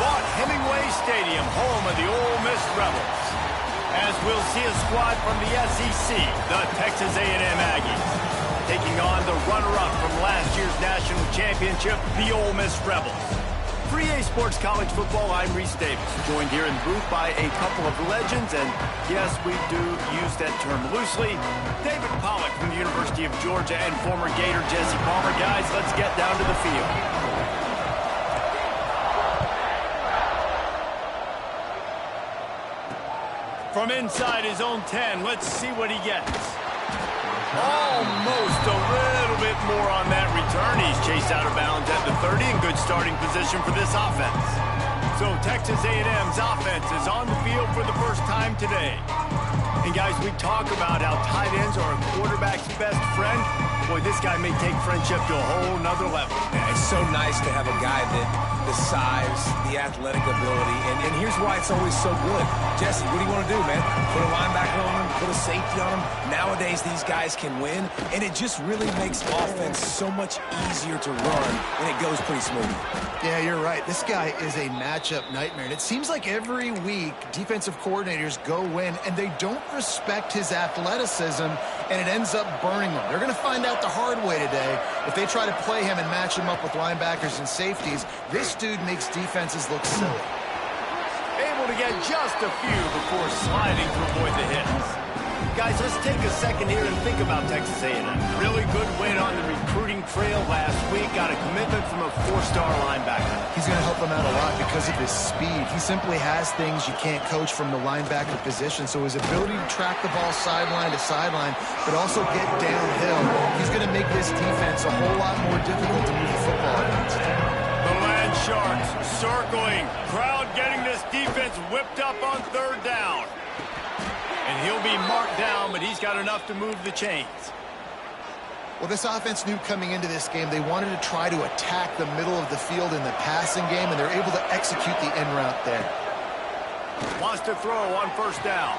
Vaught-Hemingway Stadium, home of the Ole Miss Rebels. As we'll see a squad from the SEC, the Texas A&M Aggies, taking on the runner-up from last year's national championship, the Ole Miss Rebels. For EA Sports College Football, I'm Reese Davis, joined here in the booth by a couple of legends, and yes, we do use that term loosely. David Pollack from the University of Georgia and former Gator Jesse Palmer. Guys, let's get down to the field. From inside his own 10, let's see what he gets. Almost a little bit more on that return. He's chased out of bounds at the 30 in good starting position for this offense. So Texas A&M's offense is on the field for the first time today. And guys, we talk about how tight ends are a quarterback's best friend. Boy, this guy may take friendship to a whole nother level. Yeah, it's so nice to have a guy that the size, the athletic ability, and here's why it's always so good. Jesse, what do you want to do, man? Put a linebacker on him, put a safety on him. Nowadays, these guys can win, and it just really makes offense so much easier to run, and it goes pretty smooth. Yeah, you're right. This guy is a matchup nightmare, and it seems like every week defensive coordinators go in, and they don't respect his athleticism, and it ends up burning them. They're going to find out the hard way today. If they try to play him and match him up with linebackers and safeties, this dude makes defenses look silly. Able to get just a few before sliding to avoid the hits. Guys, let's take a second here and think about Texas A&M. Really good win on the recruiting trail last week. Got a commitment from a four-star linebacker. He's going to help them out a lot because of his speed. He simply has things you can't coach from the linebacker position. So his ability to track the ball sideline to sideline, but also get downhill, he's going to make this defense a whole lot more difficult to move the football against. The Land Sharks circling. Crowd getting this defense whipped up on third down. And he'll be marked down, but he's got enough to move the chains. Well, this offense knew coming into this game they wanted to try to attack the middle of the field in the passing game, and they're able to execute the end route there. Wants to throw on first down.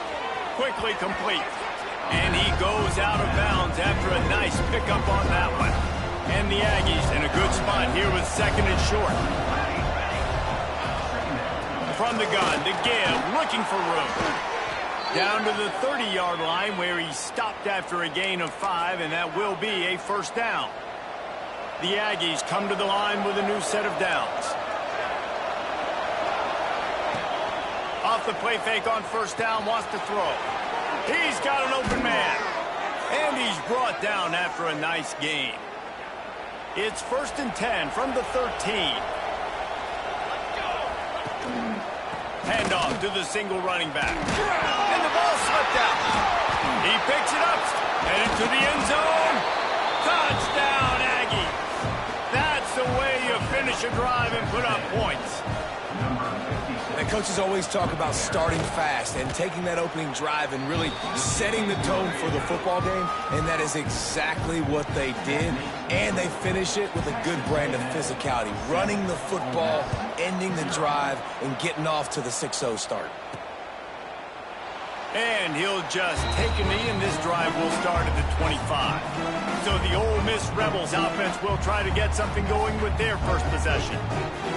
Quickly complete. And he goes out of bounds after a nice pickup on that one. And the Aggies in a good spot here with second and short. From the gun, the give, looking for room. Down to the 30-yard line where he stopped after a gain of 5, and that will be a first down. The Aggies come to the line with a new set of downs. Off the play fake on first down, wants to throw. He's got an open man. And he's brought down after a nice gain. It's first and 10 from the 13. Handoff to the single running back. And the ball slipped out. He picks it up. Headed to the end zone. Touchdown, Aggie. That's the way you finish a drive and put up points. And coaches always talk about starting fast and taking that opening drive and really setting the tone for the football game, and that is exactly what they did. And they finish it with a good brand of physicality, running the football, ending the drive, and getting off to the 6-0 start. And he'll just take a knee, and this drive will start at the 25. So the Ole Miss Rebels offense will try to get something going with their first possession.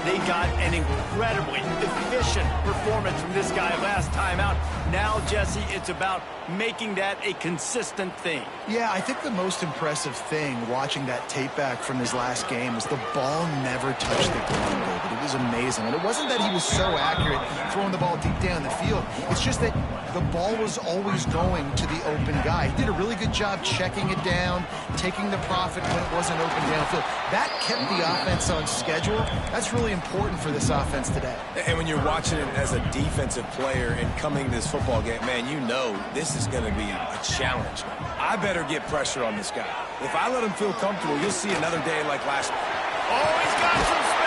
They got an incredibly efficient performance from this guy last time out. Now, Jesse, it's about making that a consistent thing. Yeah, I think the most impressive thing watching that tape back from his last game is the ball never touched the ground, but it was amazing. And it wasn't that he was so accurate throwing the ball deep down the field. It's just that the ball was always going to the open guy. He did a really good job checking it down, taking the profit when it wasn't open downfield. That kept the offense on schedule. That's really important for this offense today. And when you're watching it as a defensive player and coming to this football game, man, you know this is going to be a challenge. I better get pressure on this guy. If I let him feel comfortable, you'll see another day like last week. Oh, he's got some space.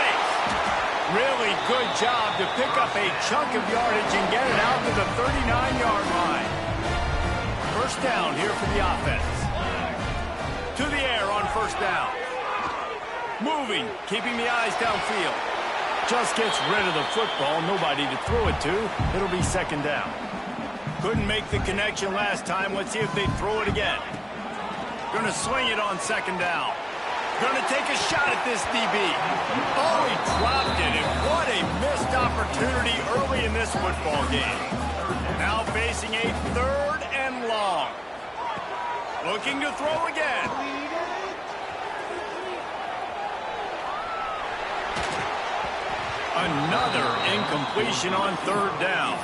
Really good job to pick up a chunk of yardage and get it out to the 39-yard line. First down here for the offense. To the air on first down. Moving, keeping the eyes downfield. Just gets rid of the football, nobody to throw it to. It'll be second down. Couldn't make the connection last time. Let's see if they throw it again. Gonna swing it on second down. Gonna take a shot at this DB. Oh, he dropped it, and what a missed opportunity early in this football game. Now facing a 3rd and long. Looking to throw again. Another incompletion on 3rd down.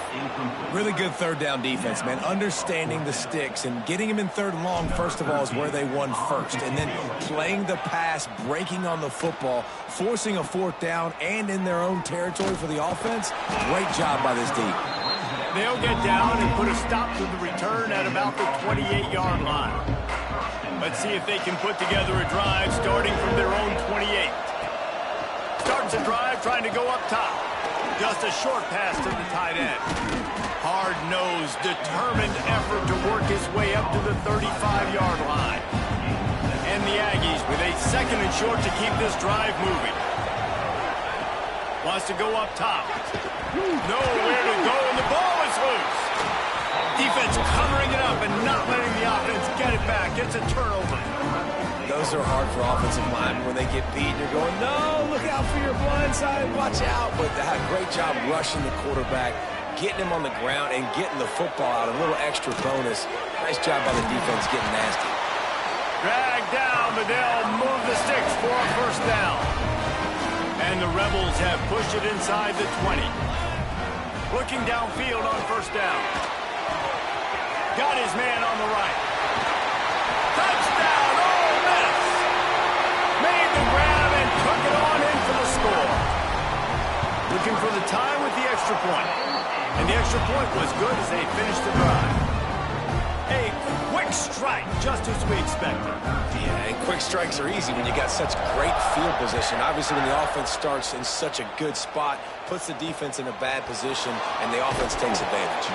Really good 3rd down defense, man. Understanding the sticks and getting him in 3rd and long, first of all, is where they won first. And then playing the pass, breaking on the football, forcing a 4th down and in their own territory for the offense. Great job by this D. They'll get down and put a stop to the return at about the 28-yard line. Let's see if they can put together a drive starting from their own 28. Starts a drive trying to go up top. Just a short pass to the tight end. Hard-nosed, determined effort to work his way up to the 35-yard line. And the Aggies with a 2nd and short to keep this drive moving. Wants to go up top. Nowhere to go, and the ball is loose. Defense covering it up and not letting the offense get it back. It's a turnover. Those are hard for offensive linemen. When they get beat, you're going, no, look out for your blind side, watch out. But they had a great job rushing the quarterback, getting him on the ground, and getting the football out. A little extra bonus. Nice job by the defense getting nasty. Dragged down, but they'll move the sticks for a 1st down. And the Rebels have pushed it inside the 20. Looking downfield on 1st down. Got his man on the right. Touchdown, Ole Miss! Made the grab and took it on in for the score. Looking for the tie with the extra point. And the extra point was good as they finished the drive. A quick strike, just as we expected. Yeah, and quick strikes are easy when you got such great field position. Obviously, when the offense starts in such a good spot, puts the defense in a bad position, and the offense takes advantage.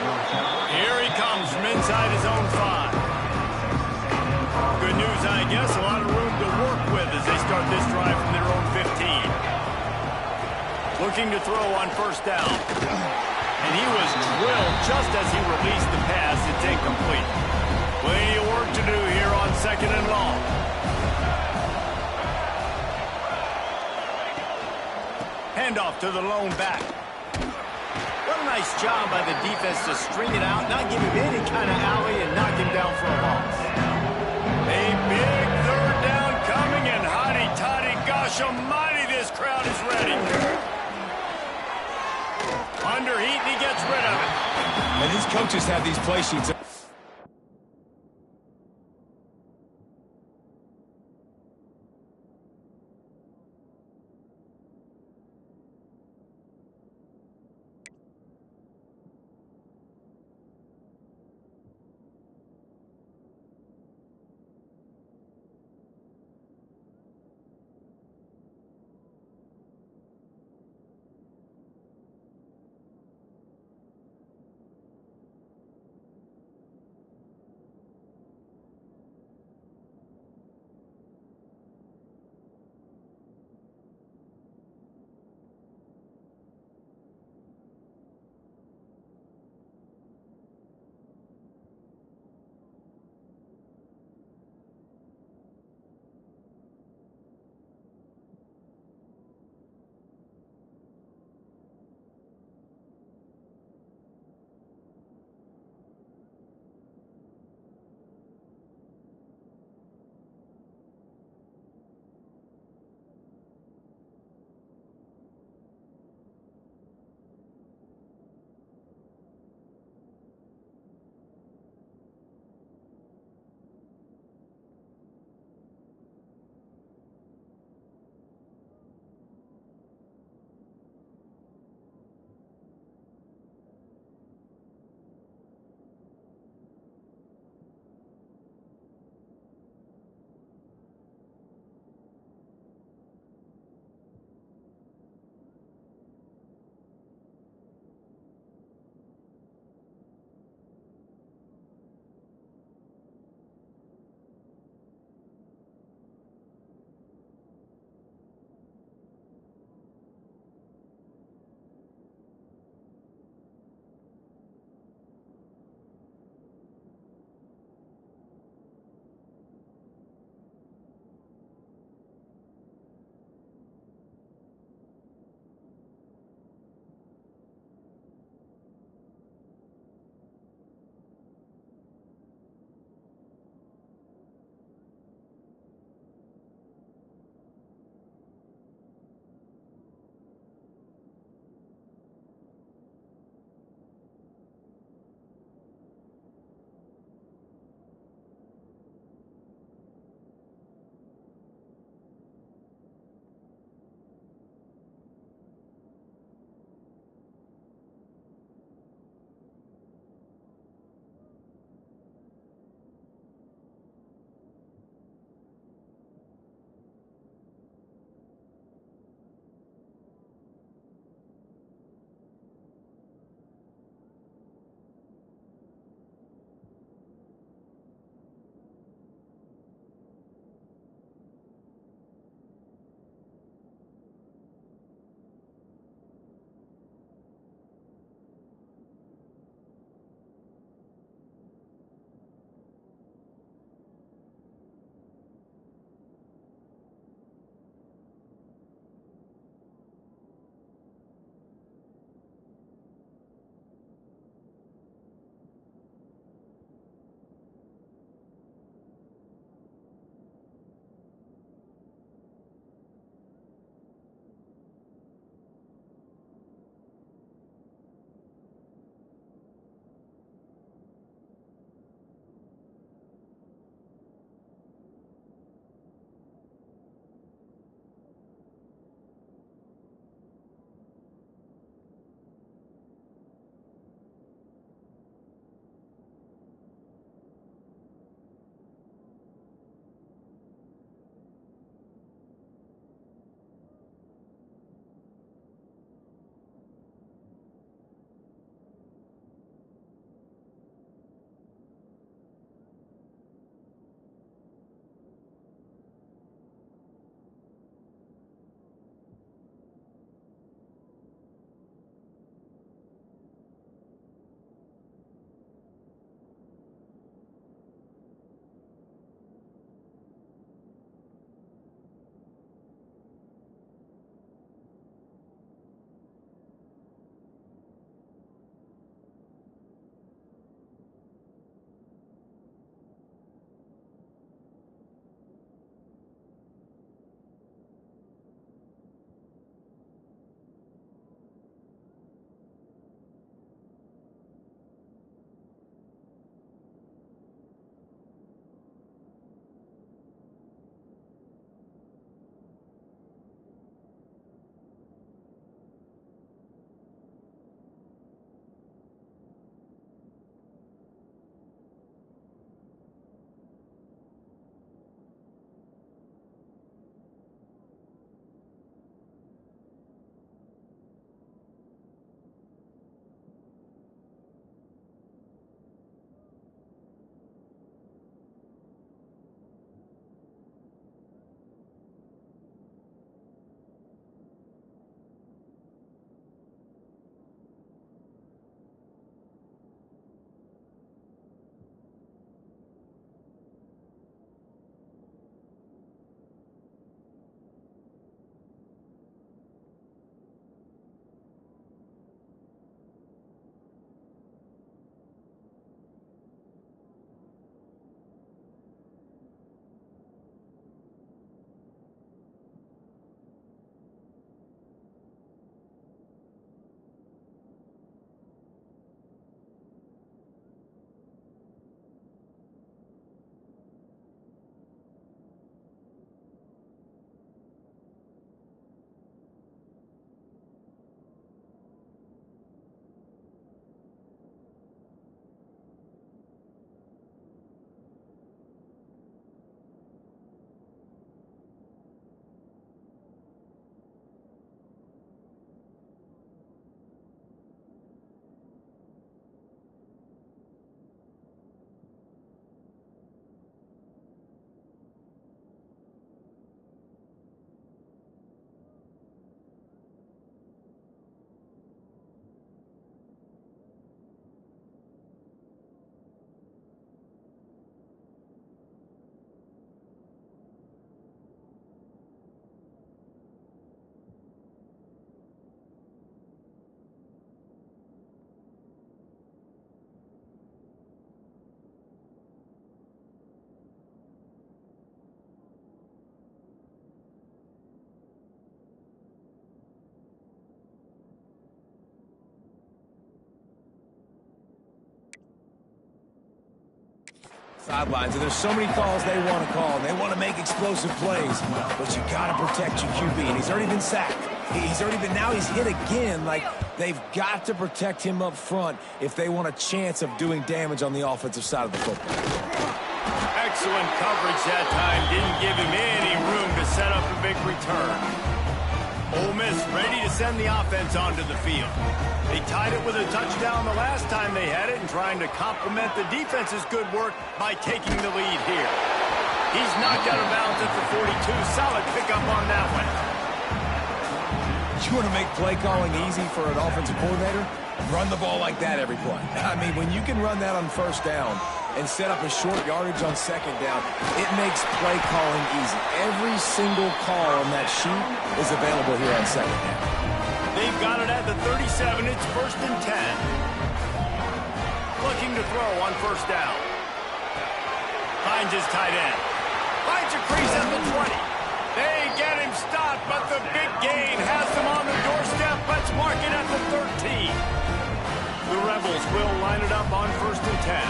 Here he comes from inside his own 5. Good news, I guess. A lot of room to work with as they start this drive from their own 15. Looking to throw on 1st down. And he was drilled just as he released the pass. It's incomplete. Plenty of work to do here on 2nd and long. Handoff to the lone back. What a nice job by the defense to string it out, not give him any kind of alley, and knock him down for a loss. A big 3rd down coming, and hotty-toddy, gosh almighty, this crowd is ready. Under heat, and he gets rid of it. And these coaches have these play sheets. Sidelines, and there's so many calls they want to call, and they want to make explosive plays, but you got to protect your QB, and he's already been sacked. Now he's hit again. Like, they've got to protect him up front if they want a chance of doing damage on the offensive side of the football. Excellent coverage that time. Didn't give him any room to set up a big return. Ole Miss ready to send the offense onto the field. They tied it with a touchdown the last time they had it and trying to complement the defense's good work by taking the lead here. He's knocked out of bounds at the 42. Solid pickup on that one. You want to make play calling easy for an offensive coordinator? Run the ball like that every play. I mean, when you can run that on first down and set up a short yardage on second down, it makes play calling easy. Every single call on that sheet is available here on second down. They've got it at the 37. It's 1st and 10. Looking to throw on first down. Finds his tight end. Finds a crease at the 20. They get him stopped, but the big gain has them on the doorstep. Let's mark it at the 13. The Rebels will line it up on 1st and 10.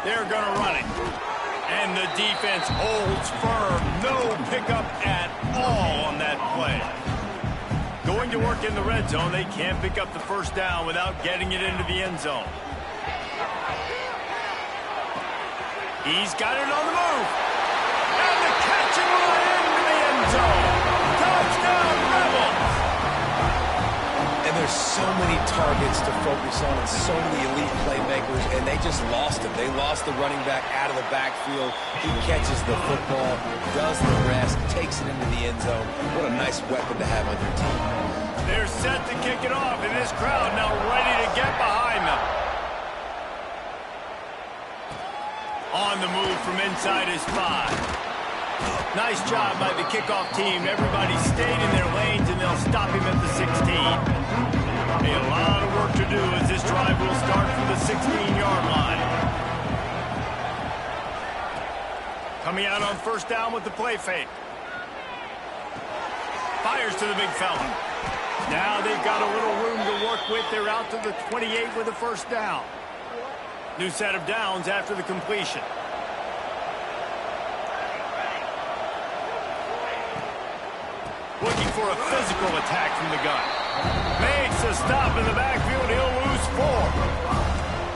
They're going to run it. And the defense holds firm. No pickup at all on that play. Going to work in the red zone. They can't pick up the first down without getting it into the end zone. He's got it on the move. And the catch and run into the end zone. Touchdown, Rebels. And there's so many targets to focus on and so many elite playmakers, and they just lost him. They lost the running back out of the backfield. He catches the football, does the rest, takes it into the end zone. What a nice weapon to have on your team. They're set to kick it off, and this crowd now ready to get behind them. On the move from inside his 5. Nice job by the kickoff team. Everybody stayed in their lanes, and they'll stop him at the 16. A lot of work to do as this drive will start from the 16-yard line. Coming out on first down with the play fake. Fires to the big fella. Now they've got a little room to work with. They're out to the 28 with a first down. New set of downs after the completion. Looking for a physical attack from the gun. Makes a stop in the backfield. He'll lose 4.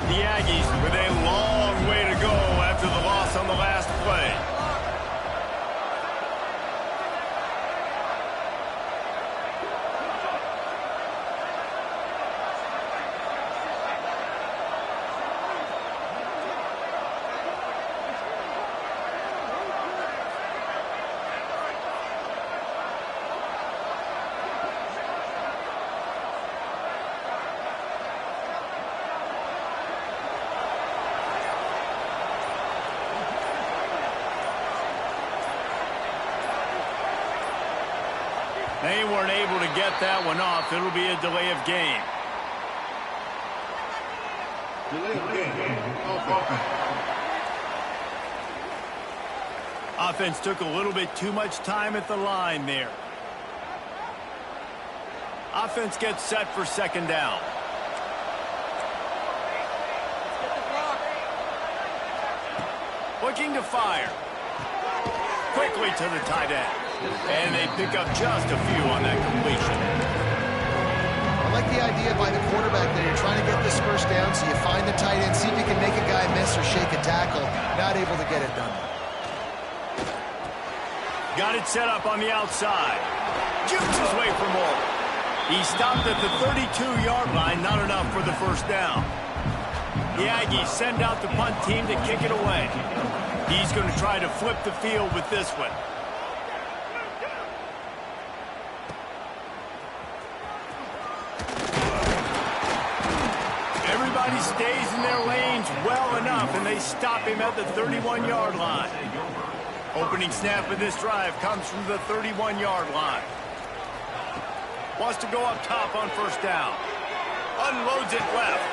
The Aggies with a long way to go after the loss on the last play. They weren't able to get that one off. It'll be a delay of game. Offense took a little bit too much time at the line there. Offense gets set for second down. Looking to fire. Quickly to the tight end. And they pick up just a few on that completion. I like the idea by the quarterback that you're trying to get this first down, so you find the tight end, see if you can make a guy miss or shake a tackle. Not able to get it done. Got it set up on the outside. Jukes his way for more. He stopped at the 32-yard line, not enough for the first down. The Aggies send out the punt team to kick it away. He's going to try to flip the field with this one. Everybody stays in their lanes well enough, and they stop him at the 31-yard line. Opening snap of this drive comes from the 31-yard line. Wants to go up top on first down. Unloads it left.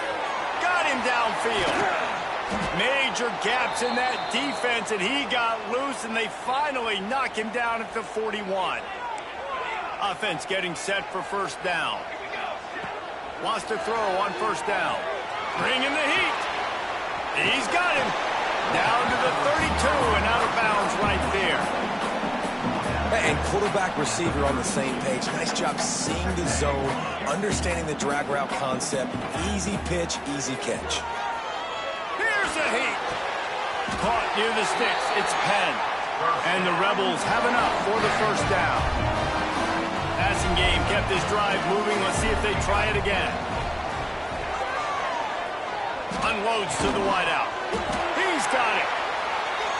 Got him downfield. Major gaps in that defense, and he got loose, and they finally knock him down at the 41. Offense getting set for first down. Wants to throw on first down. Bringing the heat. He's got him. Down to the 32 and out of bounds right there. And quarterback receiver on the same page. Nice job seeing the zone, understanding the drag route concept. Easy pitch, easy catch. Here's a heat. Caught near the sticks. It's Penn. And the Rebels have enough for the first down. Passing game kept this drive moving. Let's see if they try it again. Unloads to the wideout. He's got it.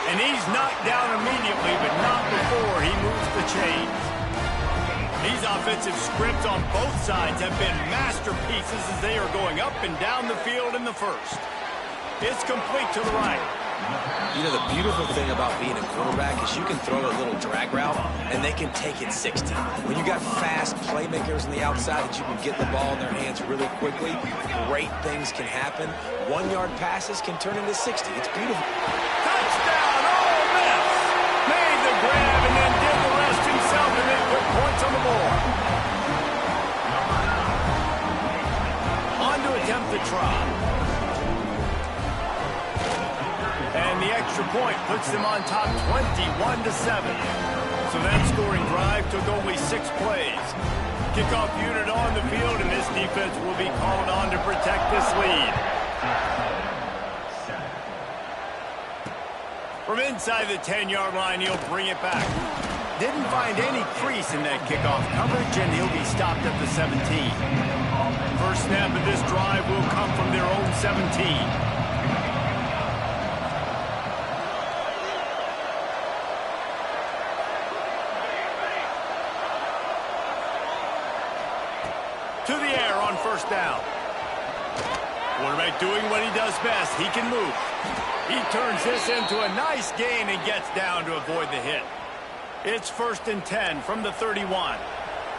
And he's knocked down immediately, but not before he moves the chains. These offensive scripts on both sides have been masterpieces as they are going up and down the field in the first. It's complete to the right. You know, the beautiful thing about being a quarterback is you can throw a little drag route, and they can take it 60. When you got fast playmakers on the outside that you can get the ball in their hands really quickly, great things can happen. 1-yard passes can turn into 60. It's beautiful. Touchdown, Ole Miss! Made the grab and then did the rest himself, and they put points on the board. On to attempt the try. And the extra point puts them on top 21-7. So that scoring drive took only 6 plays. Kickoff unit on the field, and this defense will be called on to protect this lead. From inside the 10-yard line, he'll bring it back. Didn't find any crease in that kickoff coverage, and he'll be stopped at the 17. First snap of this drive will come from their own 17. To the air on first down. Quarterback doing what he does best. He can move. He turns this into a nice gain and gets down to avoid the hit. It's 1st and 10 from the 31.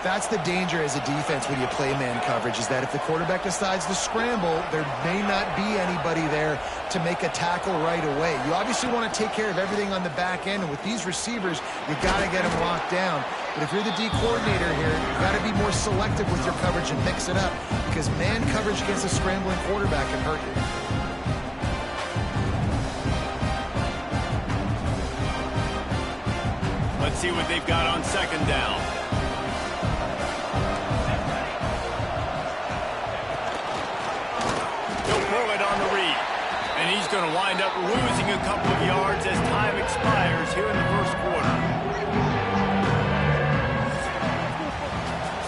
That's the danger as a defense when you play man coverage, is that if the quarterback decides to scramble, there may not be anybody there to make a tackle right away. You obviously want to take care of everything on the back end, and with these receivers, you got to get them locked down. But if you're the D coordinator here, you got to be more selective with your coverage and mix it up, because man coverage against a scrambling quarterback can hurt you. Let's see what they've got on second down. He'll throw it on the read. And he's going to wind up losing a couple of yards as time expires here in the first quarter.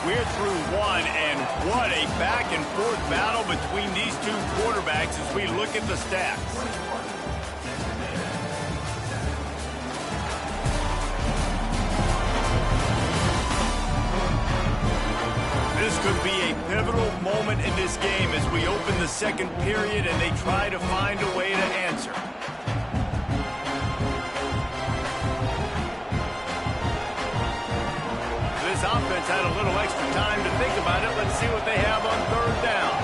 We're through one, and what a back-and-forth battle between these two quarterbacks as we look at the stats. This could be a pivotal moment in this game as we open the second period and they try to find a way to answer. This offense had a little extra time to think about it. Let's see what they have on third down.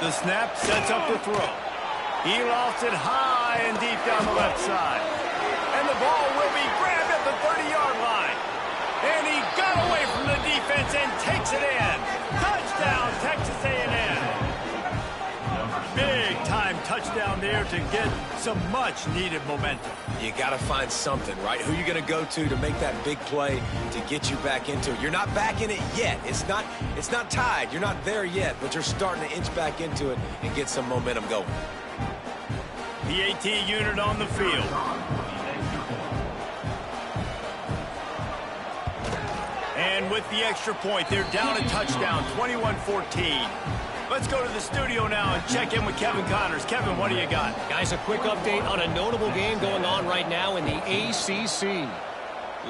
The snap sets up the throw. He lofts it high and deep down the left side. And the ball will be grabbed at the 30-yard line. And he got away from the defense and takes it in. Touchdown, Texas A&M. Big-time touchdown there to get some much-needed momentum. You got to find something, right? Who are you going to go to make that big play to get you back into it? You're not back in it yet. It's not tied. You're not there yet, but you're starting to inch back into it and get some momentum going. The AT unit on the field. And with the extra point, they're down a touchdown, 21-14. Let's go to the studio now and check in with Kevin Connors. Kevin, what do you got? Guys, a quick update on a notable game going on right now in the ACC.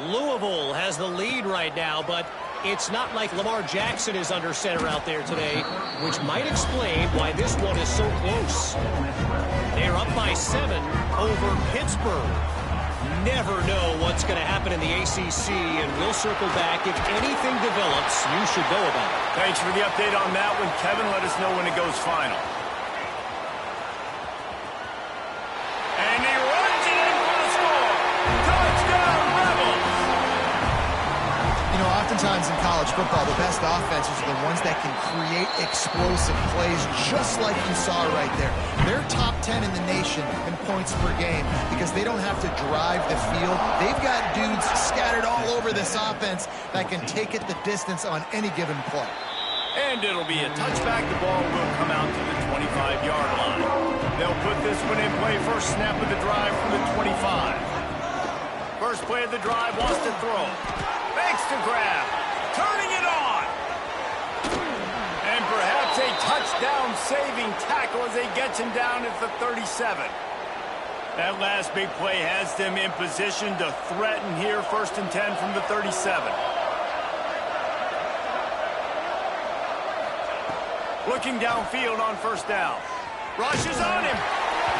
Louisville has the lead right now, but it's not like Lamar Jackson is under center out there today, which might explain why this one is so close. They're up by 7 over Pittsburgh. Never know what's going to happen in the ACC, and we'll circle back. If anything develops, you should know about it. Thanks for the update on that one, Kevin. Let us know when it goes final. And he runs it in for the score. Touchdown, Rebels! You know, oftentimes happens in college football. The best offenses are the ones that can create explosive plays, just like you saw right there. They're top 10 in the nation in points per game because they don't have to drive the field. They've got dudes scattered all over this offense that can take it the distance on any given play. And it'll be a touchback. The ball will come out to the 25-yard line. They'll put this one in play. First snap of the drive from the 25. First play of the drive, wants to throw. Makes the grab. Turning it on. And perhaps a touchdown-saving tackle as they get him down at the 37. That last big play has them in position to threaten here. First and 10 from the 37. Looking downfield on first down. Rushes on him.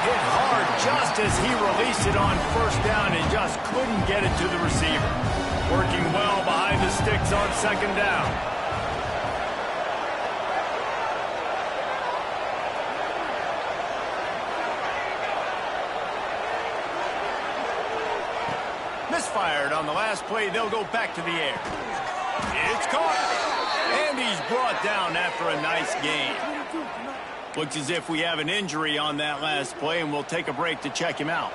Hit hard just as he released it on first down and just couldn't get it to the receiver. Working well behind the sticks on second down. Misfired on the last play. They'll go back to the air. It's caught. And he's brought down after a nice gain. Looks as if we have an injury on that last play, and we'll take a break to check him out.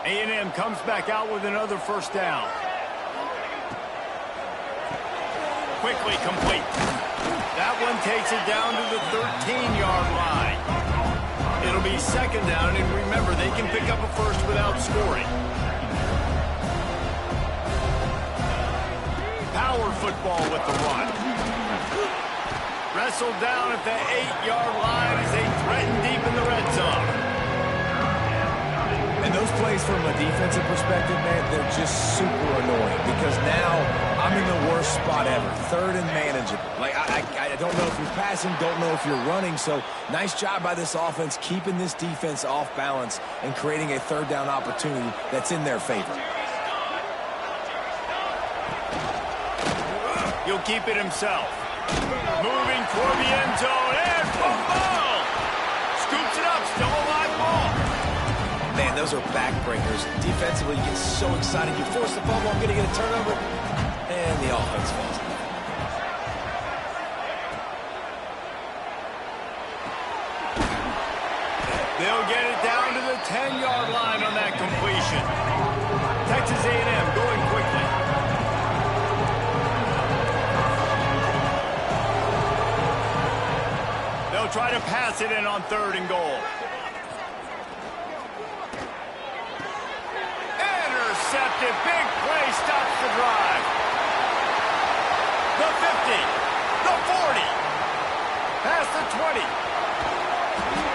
A&M comes back out with another first down. Quickly complete. That one takes it down to the 13-yard line. It'll be second down, and remember, they can pick up a first without scoring. Power football with the run. Wrestled down at the 8-yard line as they threaten deep in the red zone. And those plays from a defensive perspective, man, they're just super annoying because now I'm in the worst spot ever. Third and manageable. Like, I don't know if you're passing, don't know if you're running. So nice job by this offense keeping this defense off balance and creating a third down opportunity that's in their favor. He'll keep it himself. Moving toward the end zone, and fumble! Scoops it up, still a live ball. Man, those are backbreakers. Defensively, you get so excited. You force the fumble, I'm going to get a turnover, and the offense falls. They'll get it down to the 10-yard line on that completion. Texas A&M going quickly. They'll try to pass it in on third and goal. Intercepted. Big play stops the drive. The 50. The 40. Past the 20.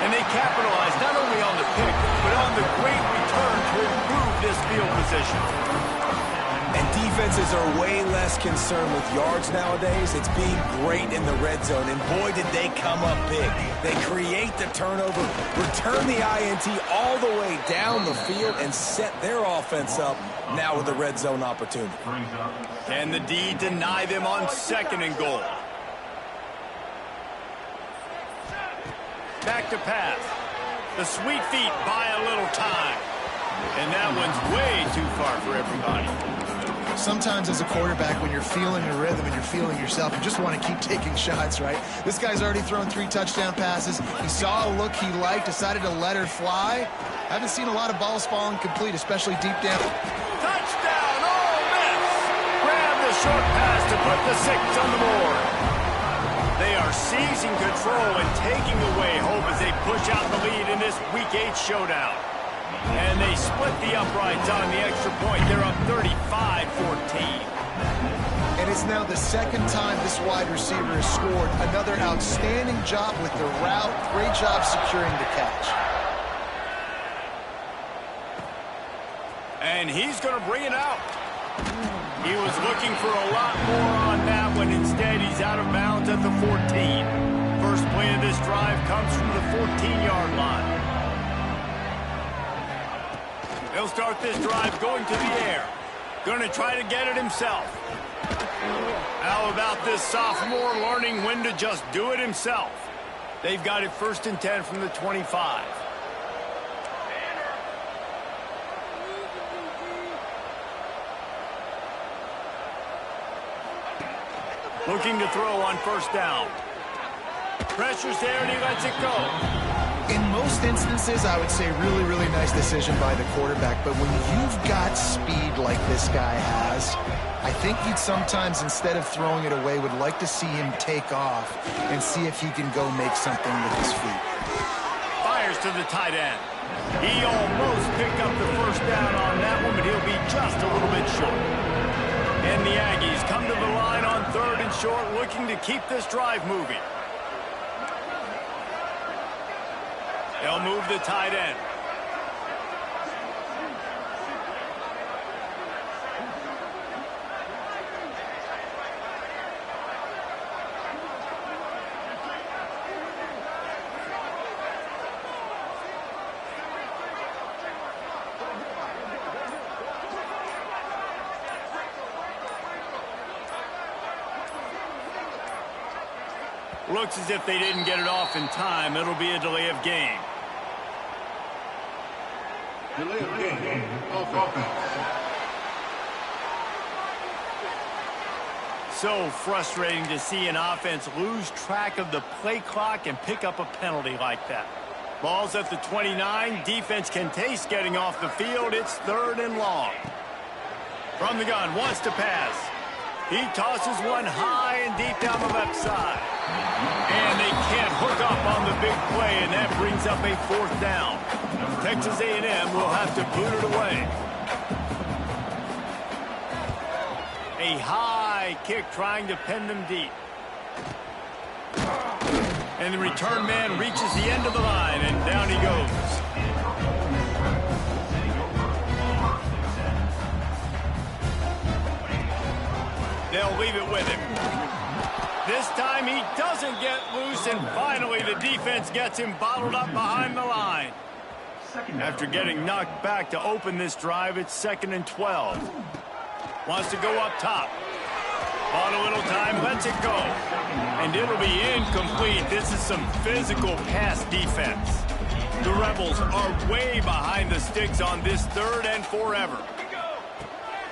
And they capitalize not only on the pick, but on the great return to improve this field position. And defenses are way less concerned with yards nowadays. It's being great in the red zone. And boy, did they come up big. They create the turnover, return the INT all the way down the field, and set their offense up now with a red zone opportunity. Can the D deny them on second and goal? Back to pass. The sweet feet buy a little time. And that one's way too far for everybody. Sometimes as a quarterback, when you're feeling the rhythm and you're feeling yourself, you just want to keep taking shots, right? This guy's already thrown 3 touchdown passes. He saw a look he liked, decided to let her fly. I haven't seen a lot of balls falling complete, especially deep down. Touchdown, Ole Miss! Grab the short pass to put the 6 on the board. They are seizing control and taking away hope as they push out the lead in this Week 8 showdown. And they split the uprights on the extra point. They're up 35-14. And it's now the second time this wide receiver has scored. Another outstanding job with the route. Great job securing the catch. And he's going to bring it out. He was looking for a lot more on that one. Instead, he's out of bounds at the 14. First play of this drive comes from the 14-yard line. He'll start this drive going to the air. Going to try to get it himself. How about this sophomore learning when to just do it himself? They've got it first and 10 from the 25. Looking to throw on first down. Pressure's there, and he lets it go. In most instances, I would say really, really nice decision by the quarterback. But when you've got speed like this guy has, I think you'd sometimes, instead of throwing it away, would like to see him take off and see if he can go make something with his feet. Fires to the tight end. He almost picked up the first down on that one, but he'll be just a little bit short. And the Aggies come to the line on 3rd and short, looking to keep this drive moving. They'll move the tight end. Looks as if they didn't get it off in time. It'll be a delay of game. Delay of game. Offense. So frustrating to see an offense lose track of the play clock and pick up a penalty like that. Ball's at the 29. Defense can taste getting off the field. It's 3rd and long. From the gun, wants to pass. He tosses one high and deep down the left side. And they can't hook up on the big play, and that brings up a 4th down. Texas A&M will have to boot it away. A high kick trying to pin them deep. And the return man reaches the end of the line, and down he goes. They'll leave it with him. This time he doesn't get loose, and finally the defense gets him bottled up behind the line. After getting knocked back to open this drive, it's 2nd and 12. Wants to go up top. Bought a little time, lets it go. And it'll be incomplete. This is some physical pass defense. The Rebels are way behind the sticks on this 3rd and forever.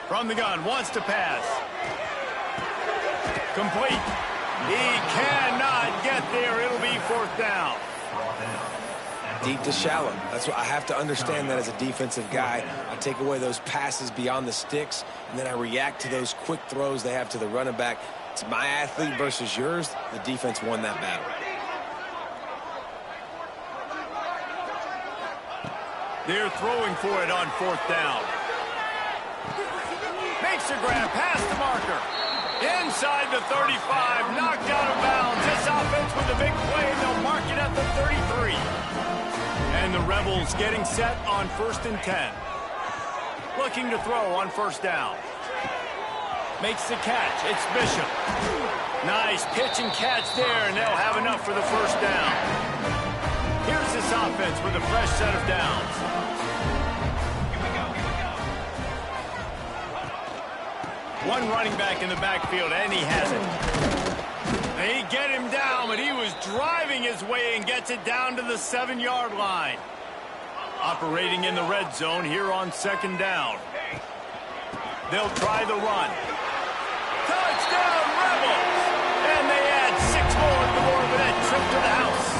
From the gun, wants to pass. Complete. He cannot get there. It'll be 4th down. Deep to shallow. That's what I have to understand that as a defensive guy. I take away those passes beyond the sticks, and then I react to those quick throws they have to the running back. It's my athlete versus yours. The defense won that battle. They're throwing for it on 4th down. Makes a grab past the marker. Inside the 35, knocked out of bounds. This offense with a big play, they'll mark it at the 33. And the Rebels getting set on 1st and 10. Looking to throw on 1st down. Makes the catch. It's Bishop. Nice pitch and catch there, and they'll have enough for the 1st down. Here's this offense with a fresh set of downs. One running back in the backfield, and he has it. They get him down, but he was driving his way and gets it down to the 7-yard line. Operating in the red zone here on 2nd down. They'll try the run. Touchdown, Rebels! And they add 6 more at the board with that trip to the house.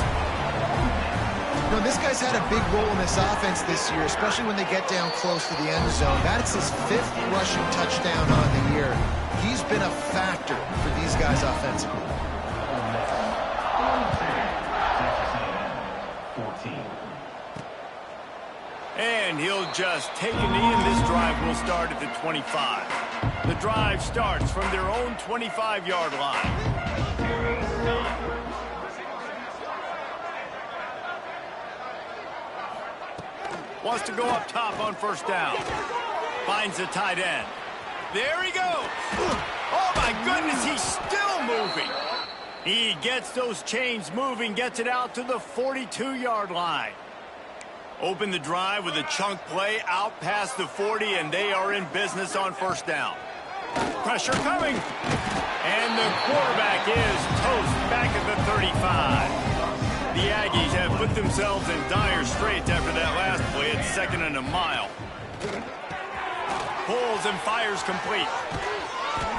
You know, this guy's had a big role in this offense this year, especially when they get down close to the end zone. That's his 5th rushing touchdown on the year. He's been a factor for these guys offensively. And he'll just take a knee, and this drive will start at the 25. The drive starts from their own 25-yard line. Wants to go up top on 1st down. Finds the tight end. There he goes. Oh, my goodness, he's still moving. He gets those chains moving, gets it out to the 42-yard line. Open the drive with a chunk play out past the 40, and they are in business on 1st down. Pressure coming. And the quarterback is toast back at the 35. The Aggies have put themselves in dire straits after that last play at 2nd and a mile. Pulls and fires complete.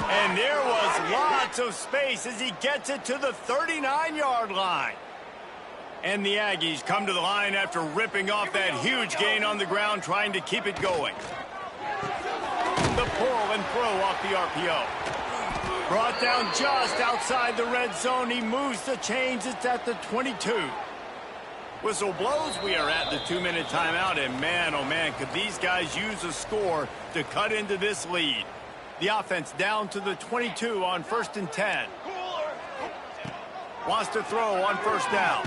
And there was lots of space as he gets it to the 39-yard line. And the Aggies come to the line after ripping off that huge gain on the ground, trying to keep it going. The pull and throw off the RPO. Brought down just outside the red zone. He moves the chains. It's at the 22. Whistle blows. We are at the 2-minute timeout. And man, oh man, could these guys use a score to cut into this lead. The offense down to the 22 on 1st and 10. Wants to throw on 1st down.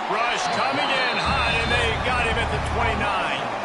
Rush coming in hot, and they got him at the 29.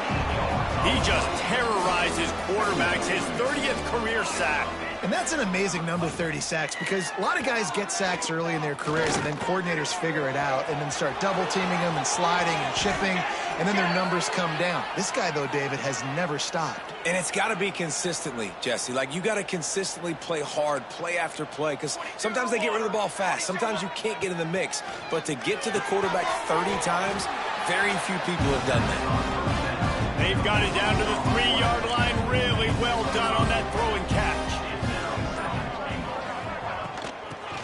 He just terrorizes quarterbacks, his 30th career sack. And that's an amazing number, 30 sacks, because a lot of guys get sacks early in their careers, and then coordinators figure it out and then start double-teaming them and sliding and chipping, and then their numbers come down. This guy, though, David, has never stopped. And it's got to be consistently, Jesse. Like, you got to consistently play hard, play after play, because sometimes they get rid of the ball fast. Sometimes you can't get in the mix. But to get to the quarterback 30 times, very few people have done that. They've got it down to the 3-yard line. Really well done on that throw and catch.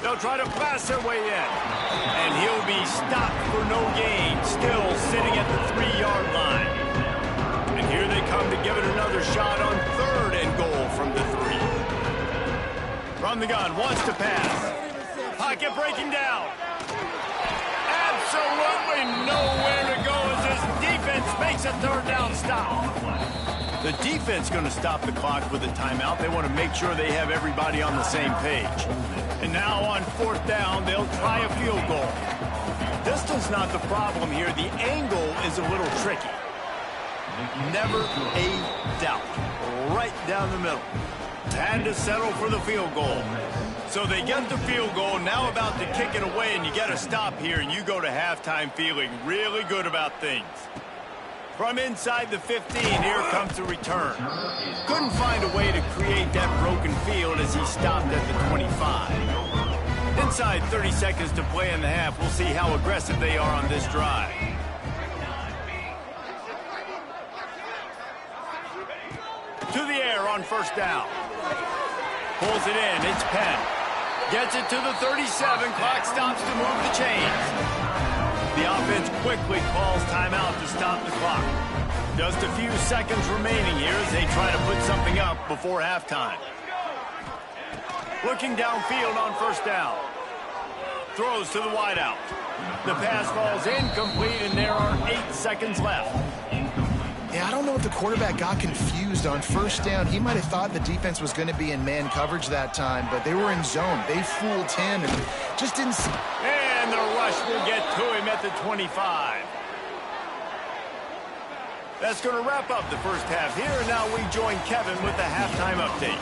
They'll try to pass their way in. And he'll be stopped for no gain, still sitting at the 3-yard line. And here they come to give it another shot on 3rd and goal from the 3. From the gun, wants to pass. Pocket breaking down. Absolutely nowhere to go as this defense makes a 3rd down stop. The defense going to stop the clock with a timeout. They want to make sure they have everybody on the same page. And now on 4th down, they'll try a field goal. Distance not the problem here. The angle is a little tricky. Never a doubt. Right down the middle. Had to settle for the field goal. So they get the field goal, now about to kick it away, and you get a stop here, and you go to halftime feeling really good about things. From inside the 15, here comes the return. Couldn't find a way to create that broken field as he stopped at the 25. Inside 30 seconds to play in the half. We'll see how aggressive they are on this drive. To the air on 1st down. Pulls it in. It's Penn. Gets it to the 37. Clock stops to move the chains. The offense quickly calls timeout to stop the clock. Just a few seconds remaining here as they try to put something up before halftime. Looking downfield on 1st down. Throws to the wideout. The pass falls incomplete, and there are 8 seconds left. Yeah, I don't know if the quarterback got confused on 1st down. He might have thought the defense was going to be in man coverage that time, but they were in zone. They fooled him and just didn't see. And the rush will get to him at the 25. That's going to wrap up the first half here, and now we join Kevin with the halftime update.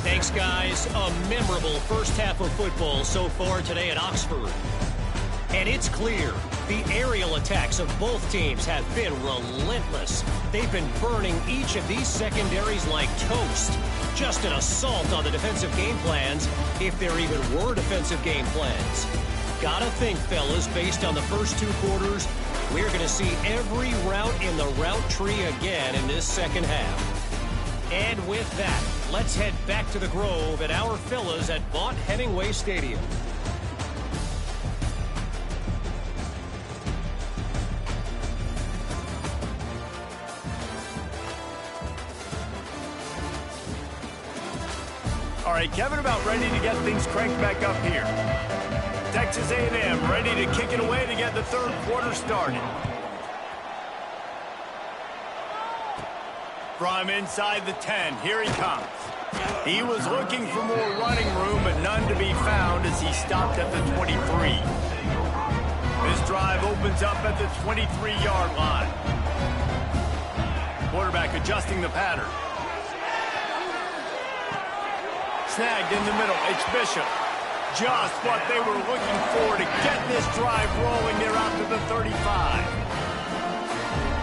Thanks, guys. A memorable first half of football so far today at Oxford. And it's clear the aerial attacks of both teams have been relentless. They've been burning each of these secondaries like toast. Just an assault on the defensive game plans, if there even were defensive game plans. Gotta think, fellas, based on the first 2 quarters, we're going to see every route in the route tree again in this second half. And with that, let's head back to the Grove at our fellas at Vaught Hemingway Stadium. All right, Kevin, about ready to get things cranked back up here. Texas A&M ready to kick it away to get the 3rd quarter started. From inside the 10, here he comes. He was looking for more running room, but none to be found as he stopped at the 23. This drive opens up at the 23-yard line. Quarterback adjusting the pattern. Snagged in the middle. It's Bishop. Just what they were looking for to get this drive rolling. They're out to the 35.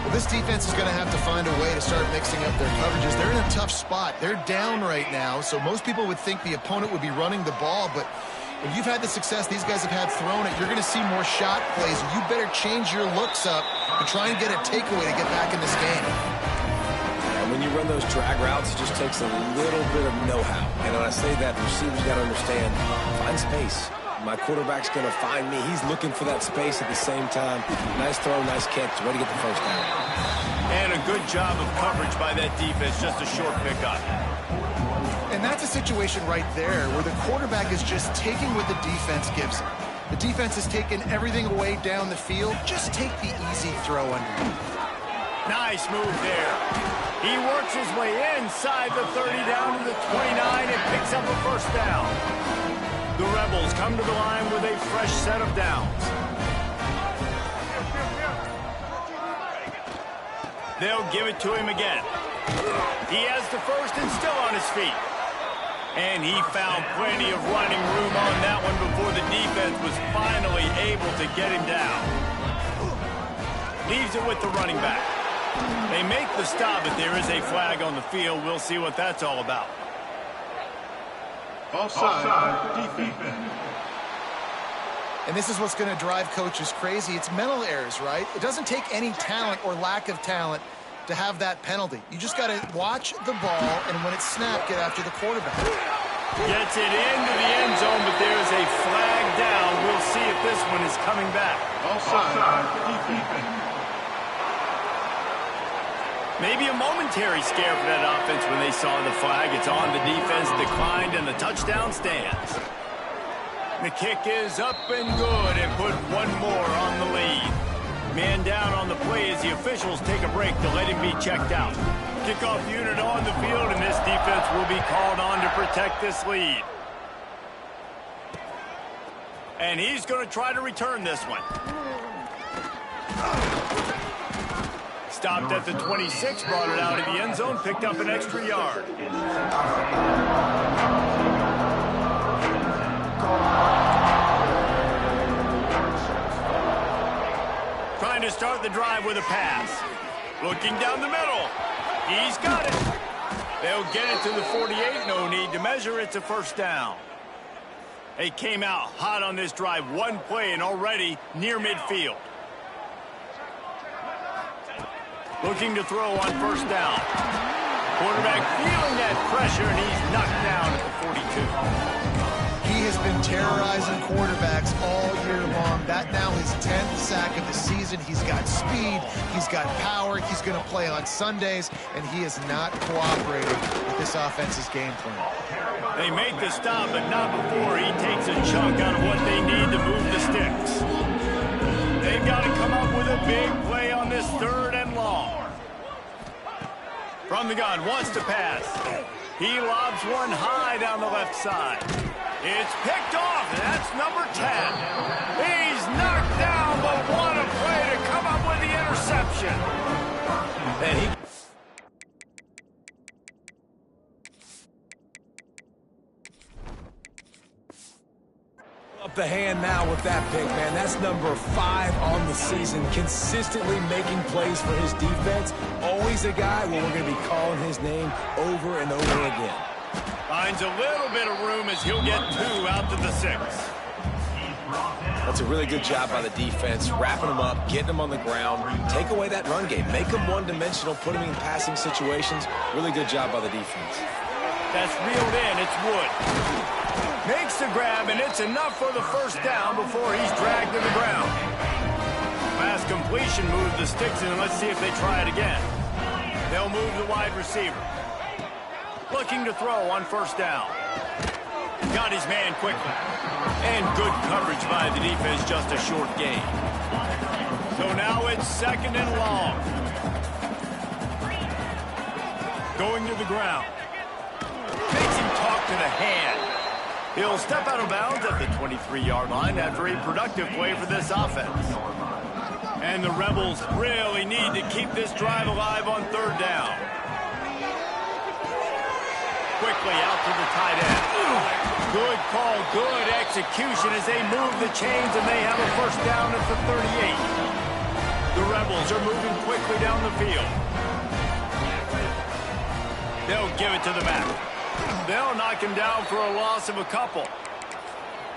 Well, this defense is going to have to find a way to start mixing up their coverages. They're in a tough spot. They're down right now, so most people would think the opponent would be running the ball, but when you've had the success these guys have had throwing it, you're going to see more shot plays. You better change your looks up and try and get a takeaway to get back in this game. And when you run those drag routes, it just takes a little bit of know-how. And when I say that, the receivers got to understand, find space. My quarterback's going to find me. He's looking for that space at the same time. Nice throw, nice catch. Way to get the first down. And a good job of coverage by that defense. Just a short pickup. And that's a situation right there where the quarterback is just taking what the defense gives him. The defense has taken everything away down the field. Just take the easy throw underneath. Nice move there. He works his way inside the 30 down to the 29 and picks up a first down. The Rebels come to the line with a fresh set of downs. They'll give it to him again. He has the first and still on his feet. And he found plenty of running room on that one before the defense was finally able to get him down. Leaves it with the running back. They make the stop, but there is a flag on the field. We'll see what that's all about. Offside, defense. And this is what's going to drive coaches crazy. It's mental errors, right? It doesn't take any talent or lack of talent to have that penalty. You just got to watch the ball, and when it's snapped, get after the quarterback. Gets it into the end zone, but there is a flag down. We'll see if this one is coming back. Offside, defense. Maybe a momentary scare for that offense when they saw the flag. It's on, the defense declined, and the touchdown stands. The kick is up and good, and put one more on the lead. Man down on the play as the officials take a break to let him be checked out. Kickoff unit on the field, and this defense will be called on to protect this lead. And he's going to try to return this one. Stopped at the 26, brought it out of the end zone, picked up an extra yard. Trying to start the drive with a pass. Looking down the middle. He's got it. They'll get it to the 48. No need to measure. It's a first down. They came out hot on this drive. One play and already near midfield. Looking to throw on first down. Quarterback feeling that pressure, and he's knocked down at the 42. He has been terrorizing quarterbacks all year long. That now his 10th sack of the season. He's got speed. He's got power. He's going to play on Sundays, and he is not cooperating with this offense's game plan. They make the stop, but not before he takes a chunk out of what they need to move the sticks. They've got to come up with a big play on this third and long. From the gun, wants to pass. He lobs one high down the left side. It's picked off, and that's number 10. He's knocked down, but what a play to come up with the interception. And he... Up the hand now with that pick, man. That's number 5 on the season. Consistently making plays for his defense. Always a guy where we're going to be calling his name over and over again. Finds a little bit of room as he'll get 2 out to the 6. That's a really good job by the defense, wrapping them up, getting them on the ground, take away that run game, make them one-dimensional, put them in passing situations. Really good job by the defense. That's reeled in. It's Wood. Makes the grab, and it's enough for the first down before he's dragged to the ground. Pass completion moved the sticks, and let's see if they try it again. They'll move the wide receiver. Looking to throw on first down. Got his man quickly. And good coverage by the defense, just a short gain. So now it's second and long. Going to the ground. Makes him talk to the hand. He'll step out of bounds at the 23-yard line after a productive play for this offense. And the Rebels really need to keep this drive alive on third down. Quickly out to the tight end. Good call, good execution as they move the chains, and they have a first down at the 38. The Rebels are moving quickly down the field. They'll give it to the back. They'll knock him down for a loss of a couple.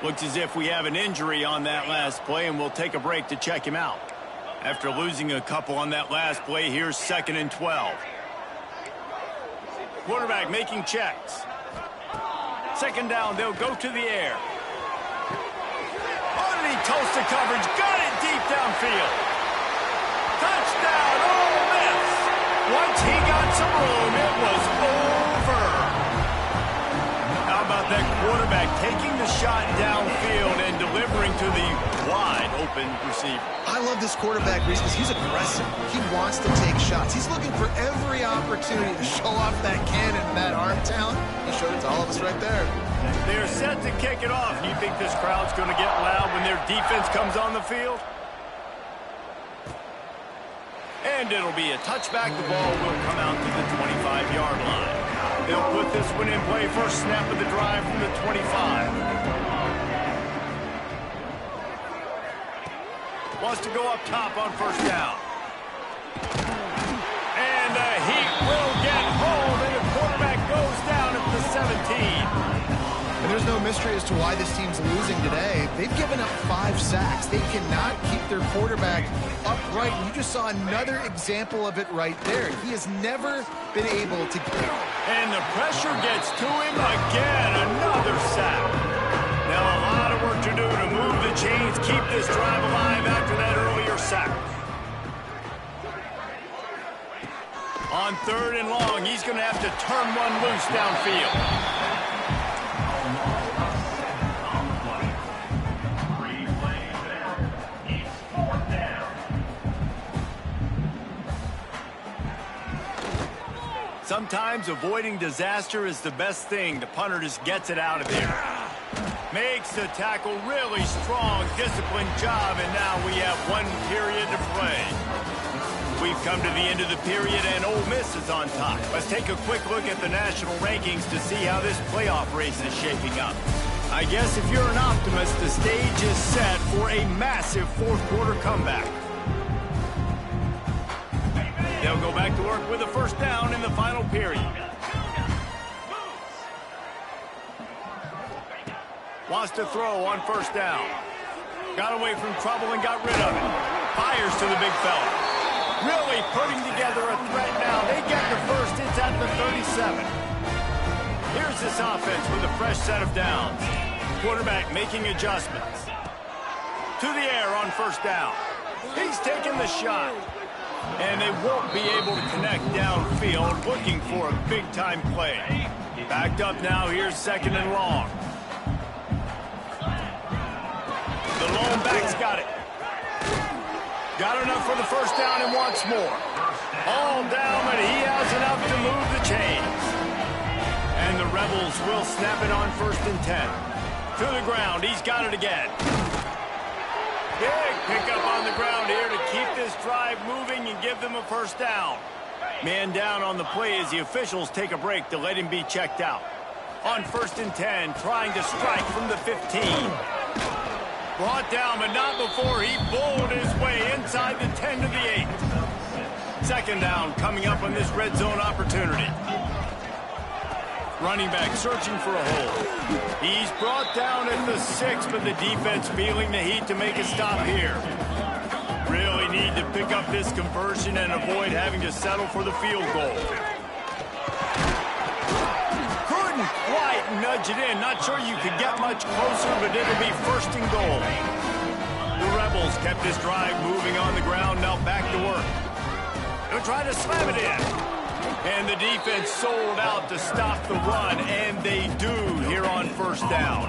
Looks as if we have an injury on that last play, and we'll take a break to check him out. After losing a couple on that last play, here's 2nd and 12. Quarterback making checks. 2nd down, they'll go to the air. Underneath toasted coverage, got it deep downfield. Touchdown, Ole Miss. Once he got some room, it was over. How about that quarterback taking the shot downfield and delivering to the wide open receiver? I love this quarterback because he's aggressive. He wants to take shots. He's looking for every opportunity to show off that cannon, that arm talent. He showed it to all of us right there. They're set to kick it off. You think this crowd's going to get loud when their defense comes on the field? And it'll be a touchback. The ball will come out to the 25-yard line. They'll put this one in play. First snap of the drive from the 25. Wants to go up top on 1st down. And the Heat will get home, and the quarterback goes down at the 17. And there's no mystery as to why this team's losing today. They've given up 5 sacks. They cannot keep their quarterback upright. And you just saw another example of it right there. He has never been able to... And the pressure gets to him again. Another sack. Now a lot of work to do to move the chains, keep this drive alive after that earlier sack. On 3rd and long, he's going to have to turn one loose downfield. Sometimes avoiding disaster is the best thing. The punter just gets it out of there. Makes the tackle, really strong, disciplined job, and now we have 1 period to play. We've come to the end of the period, and Ole Miss is on top. Let's take a quick look at the national rankings to see how this playoff race is shaping up. I guess if you're an optimist, the stage is set for a massive 4th-quarter comeback. They'll go back to work with a 1st down in the final period. Wants to throw on 1st down. Got away from trouble and got rid of it. Fires to the big fella. Really putting together a threat now. They get the 1st. It's at the 37. Here's this offense with a fresh set of downs. Quarterback making adjustments. To the air on 1st down. He's taking the shot. And they won't be able to connect downfield, looking for a big-time play. Backed up now, here's 2nd and long. The lone back's got it. Got enough for the 1st down and wants more. All down, but he has enough to move the chains. And the Rebels will snap it on 1st and 10. To the ground, he's got it again. Big pickup on the ground here to keep this drive moving and give them a 1st down. Man down on the play as the officials take a break to let him be checked out. On 1st and 10, trying to strike from the 15. Brought down, but not before he bowled his way inside the 10 to the 8. 2nd down coming up on this red zone opportunity. Running back searching for a hole. He's brought down at the 6, but the defense feeling the heat to make a stop here. Really need to pick up this conversion and avoid having to settle for the field goal. Couldn't quite nudge it in. Not sure you could get much closer, but it'll be 1st and goal. The Rebels kept this drive moving on the ground, now back to work. They'll try to slam it in. And the defense sold out to stop the run, and they do here on 1st down.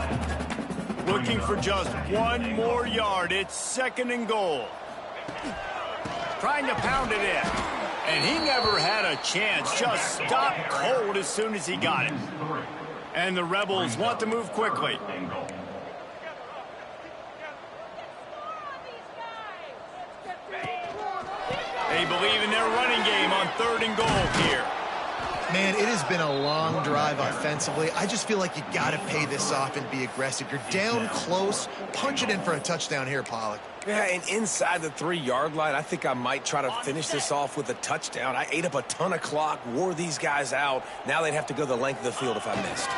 Looking for just 1 more yard. It's 2nd and goal. Trying to pound it in. And he never had a chance. Just stopped cold as soon as he got it. And the Rebels want to move quickly. They believe in their running game on 3rd and goal here. Man, it has been a long drive offensively. I just feel like you got to pay this off and be aggressive. You're down close. Punch it in for a touchdown here, Pollack. Yeah, and inside the 3-yard line, I think I might try to finish this off with a touchdown. I ate up a ton of clock, wore these guys out. Now they'd have to go the length of the field if I missed.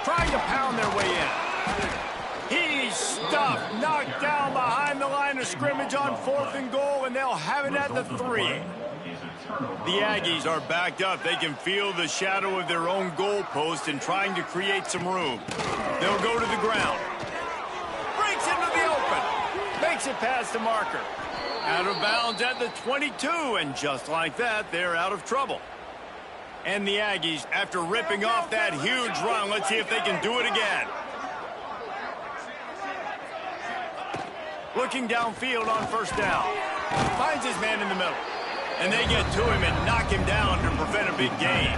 Trying to pound their way in. He's stuffed, knocked down behind the line of of scrimmage on 4th and goal, and they'll have it at the 3. The Aggies are backed up. They can feel the shadow of their own goalpost and trying to create some room. They'll go to the ground. Breaks into the open. Makes it past the marker. Out of bounds at the 22, and just like that, they're out of trouble. And the Aggies, after ripping off that huge run, let's see if they can do it again. Looking downfield on 1st down. Finds his man in the middle. And they get to him and knock him down to prevent a big gain.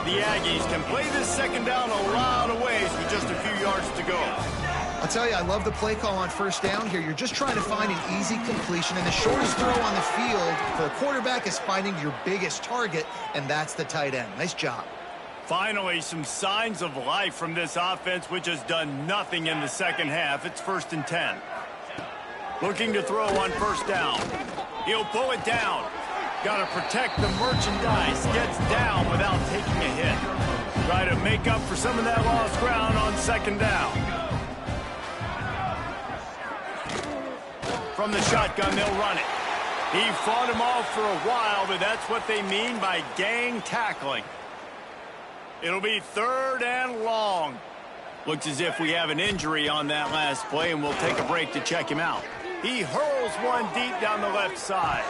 The Aggies can play this 2nd down a lot of ways with just a few yards to go. I'll tell you, I love the play call on 1st down here. You're just trying to find an easy completion, and the shortest throw on the field for a quarterback is finding your biggest target, and that's the tight end. Nice job. Finally, some signs of life from this offense, which has done nothing in the 2nd half. It's 1st and 10. Looking to throw on 1st down. He'll pull it down. Got to protect the merchandise. Gets down without taking a hit. Try to make up for some of that lost ground on 2nd down. From the shotgun, they'll run it. He fought him off for a while, but that's what they mean by gang tackling. It'll be 3rd and long. Looks as if we have an injury on that last play, and we'll take a break to check him out. He hurls one deep down the left side.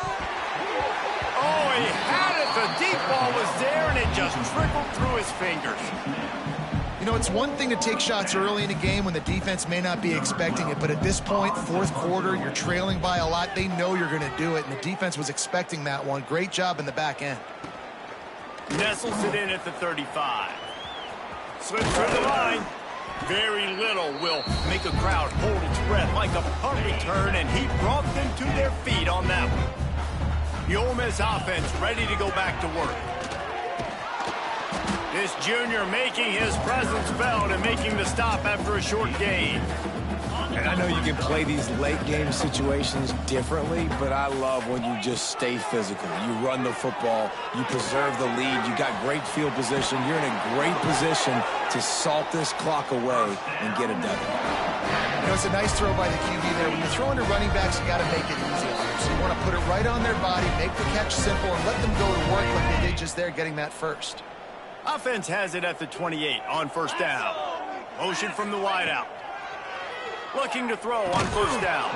Oh, he had it. The deep ball was there, and it just trickled through his fingers. You know, it's one thing to take shots early in a game when the defense may not be expecting it, but at this point, 4th quarter, you're trailing by a lot. They know you're going to do it, and the defense was expecting that one. Great job in the back end. Nestles it in at the 35. Slips through the line. Very little will make a crowd hold its breath like a punt return, and he brought them to their feet on that one. The Ole Miss offense ready to go back to work. This junior making his presence felt and making the stop after a short gain. And I know you can play these late-game situations differently, but I love when you just stay physical. You run the football, you preserve the lead, you got great field position, you're in a great position to salt this clock away and get a W. You know, it's a nice throw by the QB there. When you're throwing to running backs, you got to make it easy on them. So you want to put it right on their body, make the catch simple, and let them go to work like they did just there, getting that first. Offense has it at the 28 on 1st down. Motion from the wideout. Looking to throw on 1st down.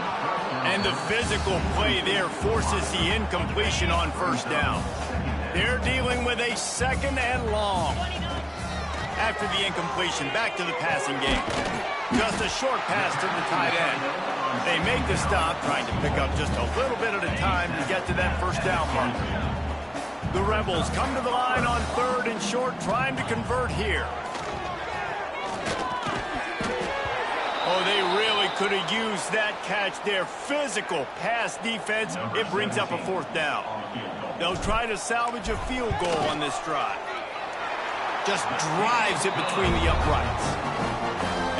And the physical play there forces the incompletion on 1st down. They're dealing with a 2nd and long. After the incompletion, back to the passing game. Just a short pass to the tight end. They make the stop, trying to pick up just a little bit at a time to get to that 1st down mark. The Rebels come to the line on 3rd and short, trying to convert here. Oh, they really could have used that catch. Their physical pass defense, it brings up a 4th down. They'll try to salvage a field goal on this drive. Just drives it between the uprights.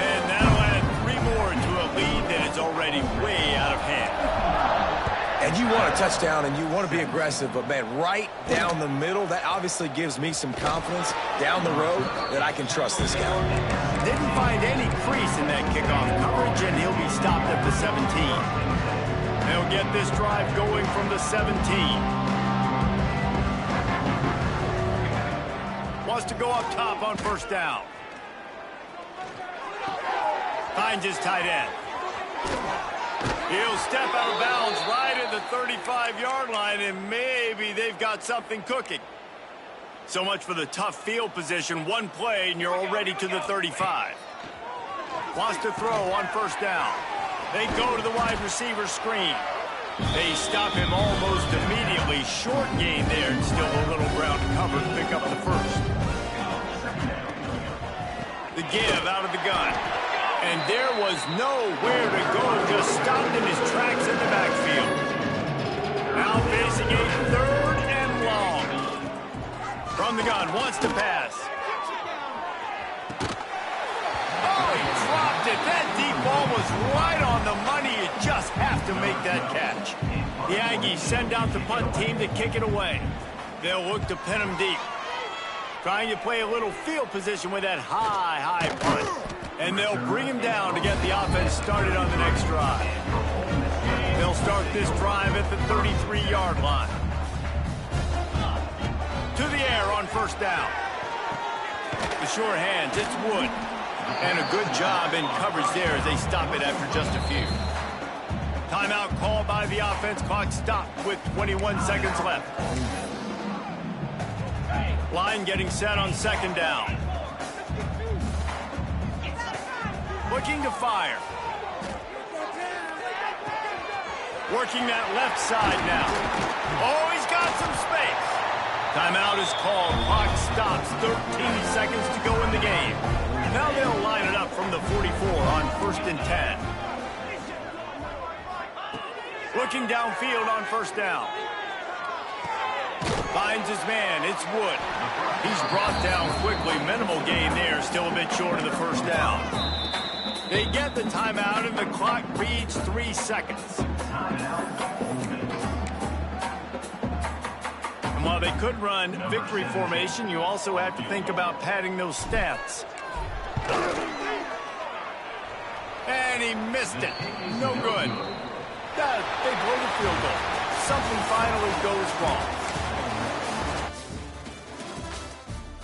And that'll add 3 more to a lead that is already way out of hand. And you want a touchdown and you want to be aggressive, but man, right down the middle, that obviously gives me some confidence down the road that I can trust this guy. Didn't find any crease in that kickoff coverage, and he'll be stopped at the 17. They'll get this drive going from the 17. Wants to go up top on 1st down. Finds his tight end. He'll step out of bounds right at the 35-yard line, and maybe they've got something cooking. So much for the tough field position. One play, and you're already to the 35. Wants to throw on 1st down. They go to the wide receiver screen. They stop him almost immediately. Short gain there, and still a little ground to cover to pick up the 1st. The give out of the gun. And there was nowhere to go, just stopped in his tracks in the backfield. Now facing a 3rd and long. From the gun, wants to pass. Oh, he dropped it. That deep ball was right on the money. You just have to make that catch. The Aggies send out the punt team to kick it away. They'll look to pin him deep. Trying to play a little field position with that high punt. And they'll bring him down to get the offense started on the next drive. They'll start this drive at the 33-yard line. To the air on first down. The short hands, it's Wood. And a good job in coverage there as they stop it after just a few. Timeout called by the offense. Clock stopped with 21 seconds left. Line getting set on second down. Looking to fire. Working that left side now. Oh, he's got some space. Timeout is called. Clock stops. 13 seconds to go in the game. Now they'll line it up from the 44 on 1st and 10. Looking downfield on first down. Finds his man. It's Wood. He's brought down quickly. Minimal gain there. Still a bit short of the first down. They get the timeout, and the clock reads 3 seconds. And while they could run victory formation, you also have to think about padding those stats. And he missed it. No good. They blow the field goal. Something finally goes wrong.